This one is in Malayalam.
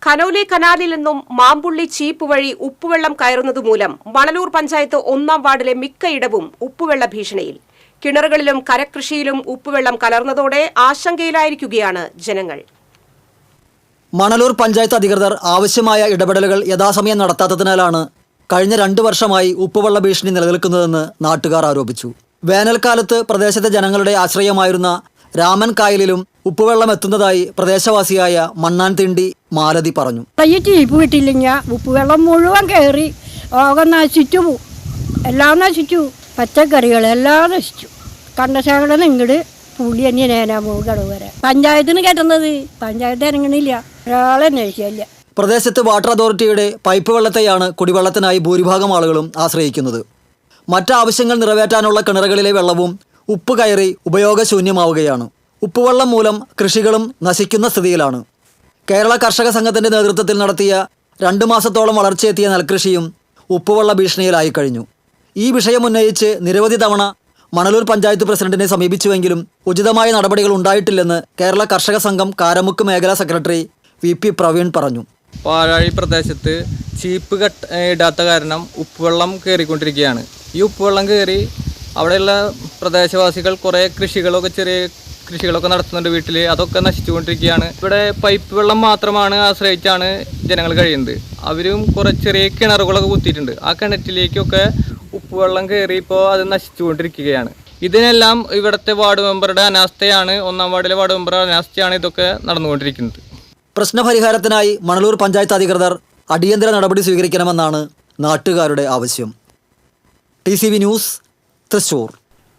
കനോലി കനാലിൽ നിന്നും മാമ്പുള്ളി ചീപ്പ് വഴി ഉപ്പുവെള്ളം കയറുന്നതുമൂലം മണലൂർ പഞ്ചായത്ത് 1-ാം വാർഡിലെ മിക്കയിടവും ഉപ്പുവെള്ള ഭീഷണിയിൽ. കിണറുകളിലും കരകൃഷിയിലും ഉപ്പുവെള്ളം കലർന്നതോടെ ആശങ്കയിലായിരിക്കുകയാണ് ജനങ്ങൾ. മണലൂർ പഞ്ചായത്ത് അധികൃതർ ആവശ്യമായ ഇടപെടലുകൾ യഥാസമയം നടത്താത്തതിനാലാണ് കഴിഞ്ഞ 2 വർഷമായി ഉപ്പുവെള്ള ഭീഷണി നിലനിൽക്കുന്നതെന്ന് നാട്ടുകാർ ആരോപിച്ചു. വേനൽക്കാലത്ത് പ്രദേശത്തെ ജനങ്ങളുടെ ആശ്രയമായിരുന്ന രാമൻ കായലിലും ഉപ്പുവെള്ളം എത്തുന്നതായി പ്രദേശവാസിയായ മണ്ണാൻതിണ്ടി മാലതി പറഞ്ഞു. ഈ ടീപ്പ് കിട്ടിയില്ലെങ്കിൽ ഉപ്പുവെള്ളം മുഴുവൻ കയറി ഓകം നശിച്ചു പോവും. എല്ലാം നശിച്ചു, പച്ചക്കറികളെല്ലാം നശിച്ചു. കണ്ടശേഖരം ഇങ്ങോട്ട് പുളി തന്നെ നേരാൻ പോകും കടവ് വരെ. പഞ്ചായത്തിന് കെട്ടുന്നത് പഞ്ചായത്ത് ഇറങ്ങണില്ല, ഒരാളെ അന്വേഷിക്കില്ല. പ്രദേശത്ത് വാട്ടർ അതോറിറ്റിയുടെ പൈപ്പ് വെള്ളത്തെയാണ് കുടിവെള്ളത്തിനായി ഭൂരിഭാഗം ആളുകളും ആശ്രയിക്കുന്നത്. മറ്റാവശ്യങ്ങൾ നിറവേറ്റാനുള്ള കിണറുകളിലെ വെള്ളവും ഉപ്പ് കയറി ഉപയോഗശൂന്യമാവുകയാണ്. ഉപ്പുവെള്ളം മൂലം കൃഷികളും നശിക്കുന്ന സ്ഥിതിയിലാണ്. കേരള കർഷക സംഘത്തിൻ്റെ നേതൃത്വത്തിൽ നടത്തിയ 2 മാസത്തോളം വളർച്ചയെത്തിയ നെൽകൃഷിയും ഉപ്പുവെള്ള ഭീഷണിയിലായി കഴിഞ്ഞു. ഈ വിഷയം ഉന്നയിച്ച് നിരവധി തവണ മണലൂർ പഞ്ചായത്ത് പ്രസിഡന്റിനെ സമീപിച്ചുവെങ്കിലും ഉചിതമായ നടപടികൾ ഉണ്ടായിട്ടില്ലെന്ന് കേരള കർഷക സംഘം കാരമുക്ക് മേഖലാ സെക്രട്ടറി VP പ്രവീൺ പറഞ്ഞു. പാഴാഴി പ്രദേശത്ത് ചീപ്പ് ഇടാത്ത കാരണം ഉപ്പുവെള്ളം കയറിക്കൊണ്ടിരിക്കുകയാണ്. ഈ ഉപ്പുവെള്ളം കയറി അവിടെയുള്ള പ്രദേശവാസികൾ കുറേ ചെറിയ കൃഷികളൊക്കെ നടത്തുന്നുണ്ട് വീട്ടിൽ. അതൊക്കെ നശിച്ചുകൊണ്ടിരിക്കുകയാണ്. ഇവിടെ പൈപ്പ് വെള്ളം മാത്രമാണ് ആശ്രയിച്ചാണ് ജനങ്ങൾ കഴിയുന്നത്. അവരും കുറേ ചെറിയ കിണറുകളൊക്കെ കുത്തിയിട്ടുണ്ട്. ആ കിണറ്റിലേക്കൊക്കെ ഉപ്പുവെള്ളം കയറി ഇപ്പോൾ അത് നശിച്ചുകൊണ്ടിരിക്കുകയാണ്. ഇതിനെല്ലാം ഇവിടുത്തെ വാർഡ് മെമ്പറുടെ അനാസ്ഥയാണ്, 1-ാം വാർഡിലെ വാർഡ് മെമ്പറുടെ അനാസ്ഥയാണ് ഇതൊക്കെ നടന്നുകൊണ്ടിരിക്കുന്നത്. പ്രശ്നപരിഹാരത്തിനായി മണലൂർ പഞ്ചായത്ത് അധികൃതർ അടിയന്തര നടപടി സ്വീകരിക്കണമെന്നാണ് നാട്ടുകാരുടെ ആവശ്യം. TCV news, Thrissur.